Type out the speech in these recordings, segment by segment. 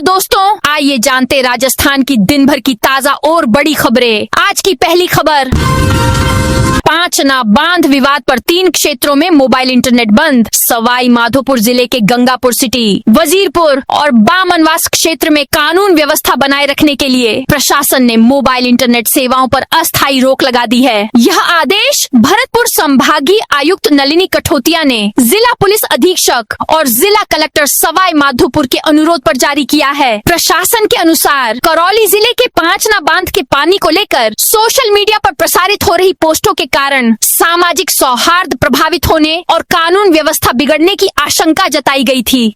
दोस्तों, आइए जानते राजस्थान की दिन भर की ताजा और बड़ी खबरें। आज की पहली खबर, पांचना बांध विवाद पर 3 क्षेत्रों में मोबाइल इंटरनेट बंद। सवाई माधोपुर जिले के गंगापुर सिटी, वजीरपुर और बामनवास क्षेत्र में कानून व्यवस्था बनाए रखने के लिए प्रशासन ने मोबाइल इंटरनेट सेवाओं पर अस्थायी रोक लगा दी है। यह आदेश भरतपुर संभागीय आयुक्त नलिनी कठोतिया ने जिला पुलिस अधीक्षक और जिला कलेक्टर सवाई माधोपुर के अनुरोध पर जारी किया है। प्रशासन के अनुसार करौली जिले के पांचना बांध के पानी को लेकर सोशल मीडिया पर प्रसारित हो रही पोस्टों के कारण सामाजिक सौहार्द प्रभावित होने और कानून व्यवस्था बिगड़ने की आशंका जताई गई थी।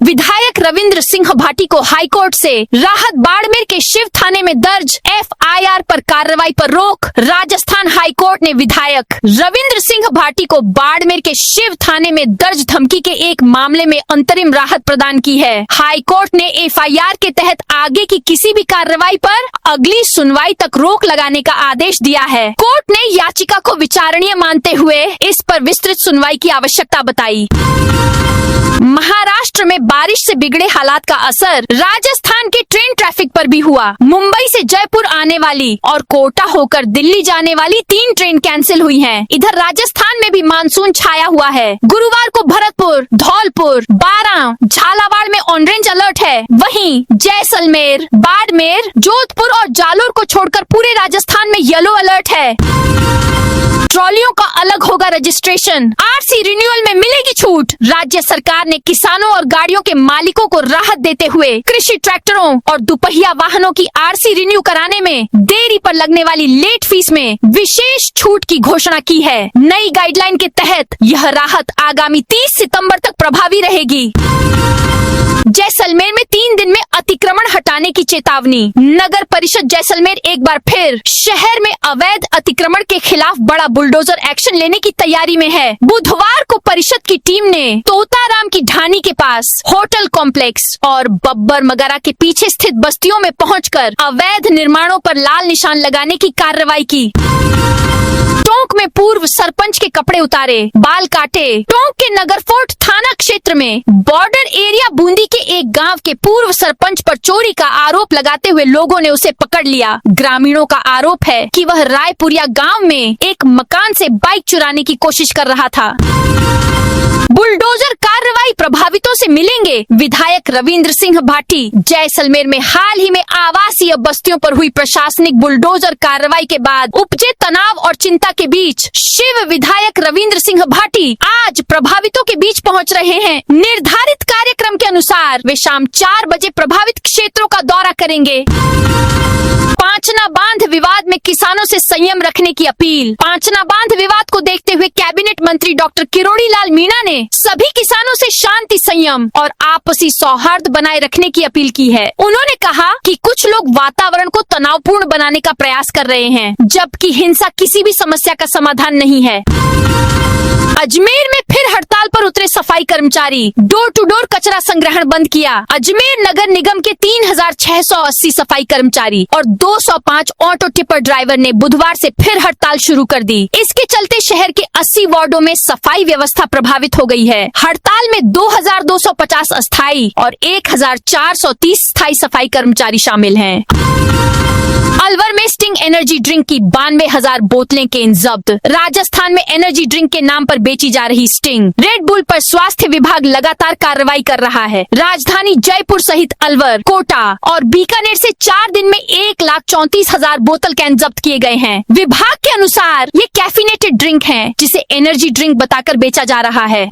विधायक रविंद्र सिंह भाटी को हाईकोर्ट से राहत। बाड़मेर के शिव थाने में दर्ज FIR पर कार्रवाई पर रोक। राजस्थान हाईकोर्ट ने विधायक रविंद्र सिंह भाटी को बाड़मेर के शिव थाने में दर्ज धमकी के एक मामले में अंतरिम राहत प्रदान की है। हाईकोर्ट ने FIR के तहत आगे की किसी भी कार्रवाई पर अगली सुनवाई तक रोक लगाने का आदेश दिया है। कोर्ट ने याचिका को विचारणीय मानते हुए इस पर विस्तृत सुनवाई की आवश्यकता बताई। महाराष्ट्र में बारिश से बिगड़े हालात का असर राजस्थान के ट्रेन ट्रैफिक पर भी हुआ। मुंबई से जयपुर आने वाली और कोटा होकर दिल्ली जाने वाली 3 ट्रेन कैंसिल हुई हैं। इधर राजस्थान में भी मानसून छाया हुआ है। गुरुवार को भरतपुर, धौलपुर, बारां, झालावाड़ में ऑरेंज अलर्ट है। वहीं जैसलमेर, बाड़मेर, जोधपुर और जालोर को छोड़कर पूरे राजस्थान में येलो अलर्ट है। ट्रॉलियों का अलग होगा रजिस्ट्रेशन। RC रिन्यूअल में मिलेगी छूट। राज्य सरकार ने किसानों और गाड़ियों के मालिकों को राहत देते हुए कृषि ट्रैक्टरों और दुपहिया वाहनों की RC रिन्यू कराने में देरी पर लगने वाली लेट फीस में विशेष छूट की घोषणा की है। नई गाइडलाइन के तहत यह राहत आगामी 30 सितंबर तक प्रभावी रहेगी। जैसलमेर में 3 दिन में अतिक्रमण हटाने की चेतावनी। नगर परिषद जैसलमेर एक बार फिर शहर में अवैध अतिक्रमण के खिलाफ बड़ा बुलडोजर एक्शन लेने की तैयारी में है। बुधवार को परिषद की टीम ने तोताराम की ढानी के पास होटल कॉम्प्लेक्स और बब्बर मगरा के पीछे स्थित बस्तियों में पहुंचकर अवैध निर्माणों पर लाल निशान लगाने की कार्रवाई की। टोंक में पूर्व सरपंच के कपड़े उतारे, बाल काटे। टोंक के नगरफोर्ट थाना क्षेत्र में बॉर्डर एरिया बूंदी के एक गांव के पूर्व सरपंच पर चोरी का आरोप लगाते हुए लोगों ने उसे पकड़ लिया। ग्रामीणों का आरोप है कि वह रायपुरिया गांव में एक मकान से बाइक चुराने की कोशिश कर रहा था। बुलडोजर कार्रवाई प्रभावितों से मिलेंगे विधायक रविंद्र सिंह भाटी। जैसलमेर में हाल ही में आवासीय बस्तियों पर हुई प्रशासनिक बुलडोजर कार्रवाई के बाद उपजे तनाव और चिंता के बीच शिव विधायक रविंद्र सिंह भाटी आज प्रभावितों के बीच पहुंच रहे हैं। निर्धारित कार्यक्रम के अनुसार वे शाम 4 बजे प्रभावित क्षेत्रों का दौरा करेंगे। पांचना बांध विवाद में किसानों से संयम रखने की अपील। पांचना बांध विवाद को देखते हुए कैबिनेट मंत्री डॉक्टर किरोड़ी लाल मीणा ने सभी किसानों से शांति, संयम और आपसी सौहार्द बनाए रखने की अपील की है। उन्होंने कहा कि कुछ लोग वातावरण को तनावपूर्ण बनाने का प्रयास कर रहे हैं, जबकि हिंसा किसी भी समस्या का समाधान नहीं है। अजमेर में फिर हड़ताल पर उतरे सफाई कर्मचारी। डोर टू डोर कचरा संग्रहण बंद किया। अजमेर नगर निगम के 3680 सफाई कर्मचारी और 205 ऑटो टिपर ड्राइवर ने बुधवार से फिर हड़ताल शुरू कर दी। इसके चलते शहर के 80 वार्डों में सफाई व्यवस्था प्रभावित हो गई है। हड़ताल में 2250 अस्थायी और 1430 स्थायी सफाई कर्मचारी शामिल हैं। अलवर में स्टिंग एनर्जी ड्रिंक की 92,000 बोतलें केन जब्त। राजस्थान में एनर्जी ड्रिंक के नाम पर बेची जा रही स्टिंग, रेड बुल पर स्वास्थ्य विभाग लगातार कार्रवाई कर रहा है। राजधानी जयपुर सहित अलवर, कोटा और बीकानेर से 4 दिन में 1,34,000 बोतल कैन जब्त किए गए हैं। विभाग के अनुसार ये कैफिनेटेड ड्रिंक है, जिसे एनर्जी ड्रिंक बताकर बेचा जा रहा है।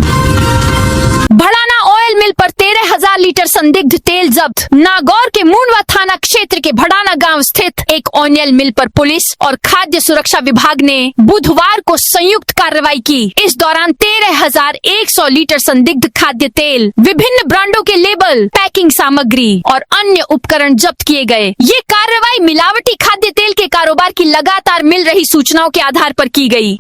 भड़ाना ऑयल मिल पर 13,000 लीटर संदिग्ध तेल जब्त। नागौर के मूंडवा थाना क्षेत्र के भड़ाना गांव स्थित एक ऑयल मिल पर पुलिस और खाद्य सुरक्षा विभाग ने बुधवार को संयुक्त कार्रवाई की। इस दौरान 13,100 लीटर संदिग्ध खाद्य तेल, विभिन्न ब्रांडों के लेबल, पैकिंग सामग्री और अन्य उपकरण जब्त किए गए। ये कार्रवाई मिलावटी खाद्य तेल के कारोबार की लगातार मिल रही सूचनाओं के आधार पर की गई।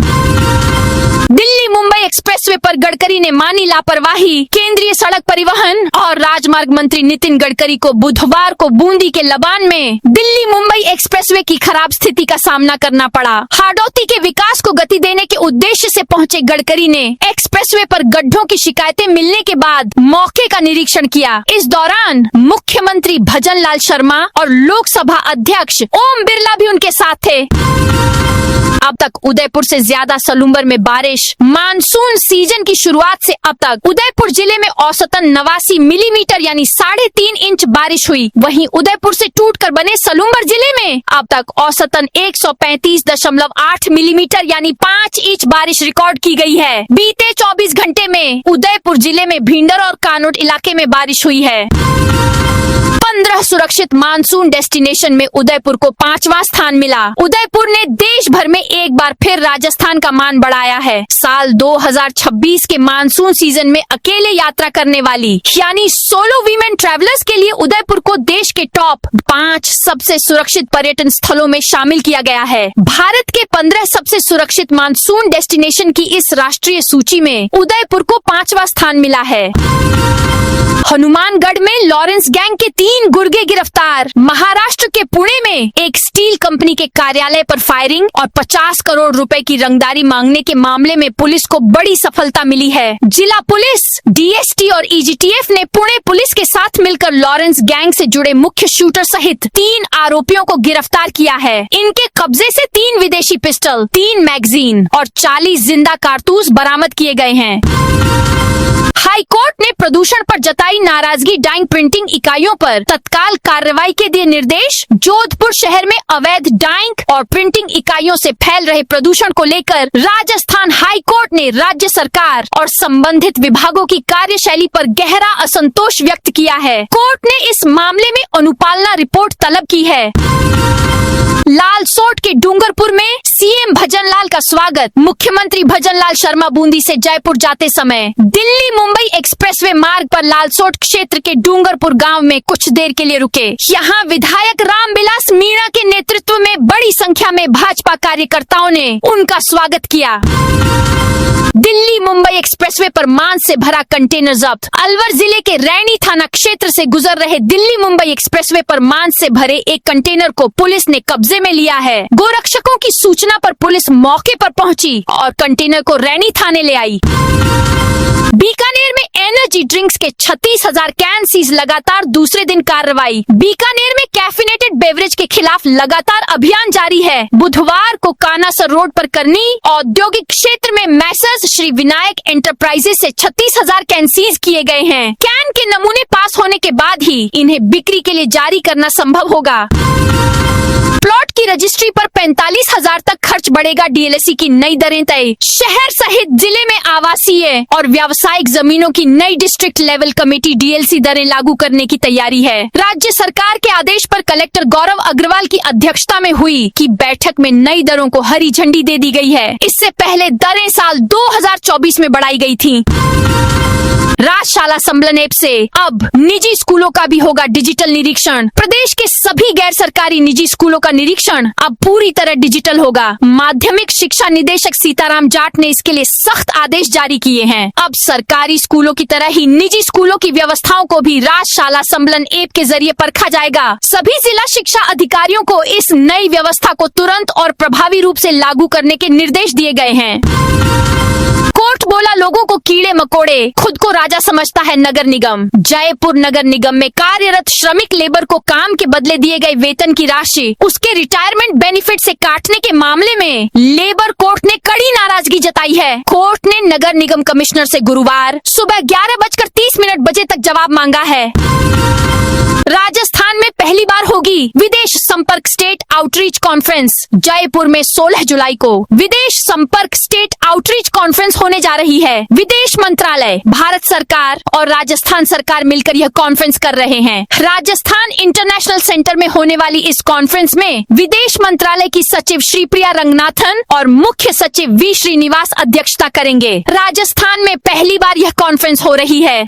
दिल्ली मुंबई एक्सप्रेसवे पर गडकरी ने मानी लापरवाही। केंद्रीय सड़क परिवहन और राजमार्ग मंत्री नितिन गडकरी को बुधवार को बूंदी के लबान में दिल्ली मुंबई एक्सप्रेसवे की खराब स्थिति का सामना करना पड़ा। हाड़ौती के विकास को गति देने के उद्देश्य से पहुंचे गडकरी ने एक्सप्रेसवे पर गड्ढों की शिकायतें मिलने के बाद मौके का निरीक्षण किया। इस दौरान मुख्यमंत्री भजन लाल शर्मा और लोकसभा अध्यक्ष ओम बिरला भी उनके साथ थे। अब तक उदयपुर से ज्यादा सलूम्बर में बारिश। मानसून सीजन की शुरुआत से अब तक उदयपुर जिले में औसतन 89 मिलीमीटर यानी 3.5 इंच बारिश हुई। वहीं उदयपुर से टूटकर बने सलूम्बर जिले में अब तक औसतन 135.8 मिलीमीटर यानी 5 इंच बारिश रिकॉर्ड की गई है। बीते 24 घंटे में उदयपुर जिले में भिंडर और कानोट इलाके में बारिश हुई है। 15 सुरक्षित मानसून डेस्टिनेशन में उदयपुर को 5वां स्थान मिला। उदयपुर ने देश भर में एक बार फिर राजस्थान का मान बढ़ाया है। साल 2026 के मानसून सीजन में अकेले यात्रा करने वाली यानी सोलो वीमेन ट्रैवलर्स के लिए उदयपुर को देश के टॉप 5 सबसे सुरक्षित पर्यटन स्थलों में शामिल किया गया है। भारत के 15 सबसे सुरक्षित मानसून डेस्टिनेशन की इस राष्ट्रीय सूची में उदयपुर को 5वां स्थान मिला है। हनुमानगढ़ में लॉरेंस गैंग के 3 गुर्गे गिरफ्तार। महाराष्ट्र के पुणे में एक स्टील कंपनी के कार्यालय पर फायरिंग और 50 करोड़ रुपए की रंगदारी मांगने के मामले में पुलिस को बड़ी सफलता मिली है। जिला पुलिस, डीएसटी और ईजीटीएफ ने पुणे पुलिस के साथ मिलकर लॉरेंस गैंग से जुड़े मुख्य शूटर सहित 3 आरोपियों को गिरफ्तार किया है। इनके कब्जे से 3 विदेशी पिस्टल, 3 मैगजीन और 40 जिंदा कारतूस बरामद किए गए हैं। हाई कोर्ट ने प्रदूषण पर जताई नाराजगी डाइंग प्रिंटिंग इकाइयों पर तत्काल कार्रवाई के दिए निर्देश। जोधपुर शहर में अवैध डाइंग और प्रिंटिंग इकाइयों से फैल रहे प्रदूषण को लेकर राजस्थान हाई कोर्ट ने राज्य सरकार और संबंधित विभागों की कार्यशैली पर गहरा असंतोष व्यक्त किया है। कोर्ट ने इस मामले में अनुपालना रिपोर्ट तलब की है। लालसोट के डूंगरपुर में सीएम भजन लाल का स्वागत। मुख्यमंत्री भजन लाल शर्मा बूंदी से जयपुर जाते समय दिल्ली मुंबई एक्सप्रेसवे मार्ग पर लालसोट क्षेत्र के डूंगरपुर गांव में कुछ देर के लिए रुके। यहां विधायक रामविलास मीणा के नेतृत्व में बड़ी संख्या में भाजपा कार्यकर्ताओं ने उनका स्वागत किया। दिल्ली मुंबई एक्सप्रेसवे पर मांस से भरा कंटेनर जब्त। अलवर जिले के रैनी थाना क्षेत्र से गुजर रहे दिल्ली मुंबई एक्सप्रेसवे पर मांस से भरे एक कंटेनर को पुलिस ने कब्जे में लिया है। गोरक्षकों की सूचना पर पुलिस मौके पर पहुंची और कंटेनर को रैनी थाने ले आई। बीकानेर में एनर्जी ड्रिंक्स के 36,000 कैन सीज। लगातार दूसरे दिन कार्रवाई। बीकानेर में कैफिनेटेड बेवरेज के खिलाफ लगातार अभियान जारी है। बुधवार को कानासर रोड पर करनी औद्योगिक क्षेत्र में मैसर्स श्री विनायक एंटरप्राइजेस से 36,000 कैन सीज किए गए हैं। कैन के नमूने पास होने के बाद ही इन्हें बिक्री के लिए जारी करना संभव होगा। प्लॉट की रजिस्ट्री पर 45,000 तक खर्च बढ़ेगा। डीएलएसी की नई दरें तय। शहर सहित जिले में आवासीय और व्यावसायिक जमीनों की नई डिस्ट्रिक्ट लेवल कमेटी डीएलसी दरें लागू करने की तैयारी है। राज्य सरकार के आदेश पर कलेक्टर गौरव अग्रवाल की अध्यक्षता में हुई की बैठक में नई दरों को हरी झंडी दे दी गई है। इससे पहले दरें साल 2024 में बढ़ाई गई थी। राजशाला संबलन ऐप से अब निजी स्कूलों का भी होगा डिजिटल निरीक्षण। प्रदेश के सभी गैर सरकारी निजी स्कूलों का निरीक्षण अब पूरी तरह डिजिटल होगा। माध्यमिक शिक्षा निदेशक सीताराम जाट ने इसके लिए सख्त आदेश जारी किए हैं। अब सरकारी स्कूलों की तरह ही निजी स्कूलों की व्यवस्थाओं को भी राजशाला संबलन ऐप के जरिए परखा जाएगा। सभी जिला शिक्षा अधिकारियों को इस नई व्यवस्था को तुरंत और प्रभावी रूप से लागू करने के निर्देश दिए गए हैं। कोर्ट बोला लोगों को कीड़े मकोड़े, खुद को राजा समझता है नगर निगम। जयपुर नगर निगम में कार्यरत श्रमिक लेबर को काम के बदले दिए गए वेतन की राशि उसके रिटायरमेंट बेनिफिट से काटने के मामले में लेबर कोर्ट ने कड़ी नाराजगी जताई है। कोर्ट ने नगर निगम कमिश्नर से गुरुवार सुबह 11:30 तक जवाब मांगा है। राजस्थान में पहली बार होगी विदेश संपर्क स्टेट आउटरीच कॉन्फ्रेंस। जयपुर में 16 जुलाई को विदेश संपर्क स्टेट आउटरीच कॉन्फ्रेंस होने जा रही है। विदेश मंत्रालय, भारत सरकार और राजस्थान सरकार मिलकर यह कॉन्फ्रेंस कर रहे हैं। राजस्थान इंटरनेशनल सेंटर में होने वाली इस कॉन्फ्रेंस में विदेश मंत्रालय की सचिव श्रीप्रिया रंगनाथन और मुख्य सचिव वी श्रीनिवास अध्यक्षता करेंगे। राजस्थान में पहली बार यह कॉन्फ्रेंस हो रही है।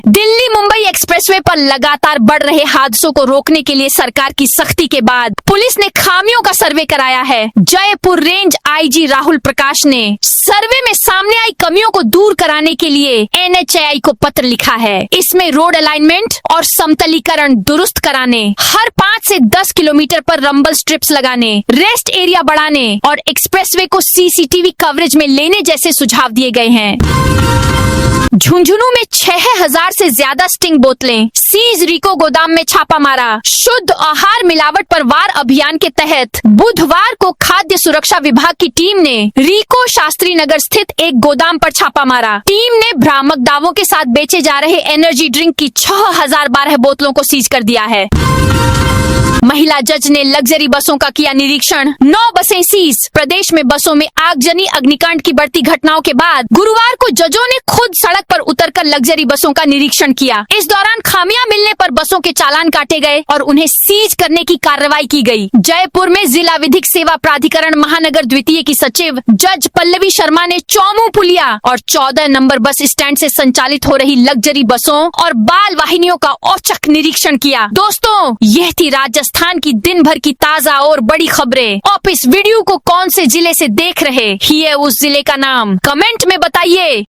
दिल्ली मुंबई एक्सप्रेस एक्सप्रेसवे पर लगातार बढ़ रहे हादसों को रोकने के लिए सरकार की सख्ती के बाद पुलिस ने खामियों का सर्वे कराया है। जयपुर रेंज आईजी राहुल प्रकाश ने सर्वे में सामने आई कमियों को दूर कराने के लिए NHAI को पत्र लिखा है। इसमें रोड अलाइनमेंट और समतलीकरण दुरुस्त कराने, हर 5 से 10 किलोमीटर पर रंबल स्ट्रिप्स लगाने, रेस्ट एरिया बढ़ाने और एक्सप्रेसवे को CCTV कवरेज में लेने जैसे सुझाव दिए गए हैं। झुंझुनू में 6000 से ज्यादा स्टिंग बोतलें सीज, रिको गोदाम में छापा मारा। शुद्ध आहार मिलावट पर वार अभियान के तहत बुधवार को खाद्य सुरक्षा विभाग की टीम ने रिको शास्त्री नगर स्थित एक गोदाम पर छापा मारा। टीम ने भ्रामक दावों के साथ बेचे जा रहे एनर्जी ड्रिंक की 6012 बोतलों को सीज कर दिया है। महिला जज ने लग्जरी बसों का किया निरीक्षण, 9 बसें सीज। प्रदेश में बसों में आगजनी अग्निकांड की बढ़ती घटनाओं के बाद गुरुवार को जजों ने खुद सड़क पर उतरकर लग्जरी बसों का निरीक्षण किया। इस दौरान खामियां मिलने पर बसों के चालान काटे गए और उन्हें सीज करने की कार्रवाई की गई। जयपुर में जिला विधिक सेवा प्राधिकरण महानगर द्वितीय की सचिव जज पल्लवी शर्मा ने चौमू पुलिया और 14 नंबर बस स्टैंड से संचालित हो रही लग्जरी बसों और बाल वाहिनियों का औचक निरीक्षण किया। दोस्तों, यह थी राजस्थान की दिन भर की ताजा और बड़ी खबरें। आप इस वीडियो को कौन से जिले से देख रहे हैं, उस जिले का नाम कमेंट में बताइए।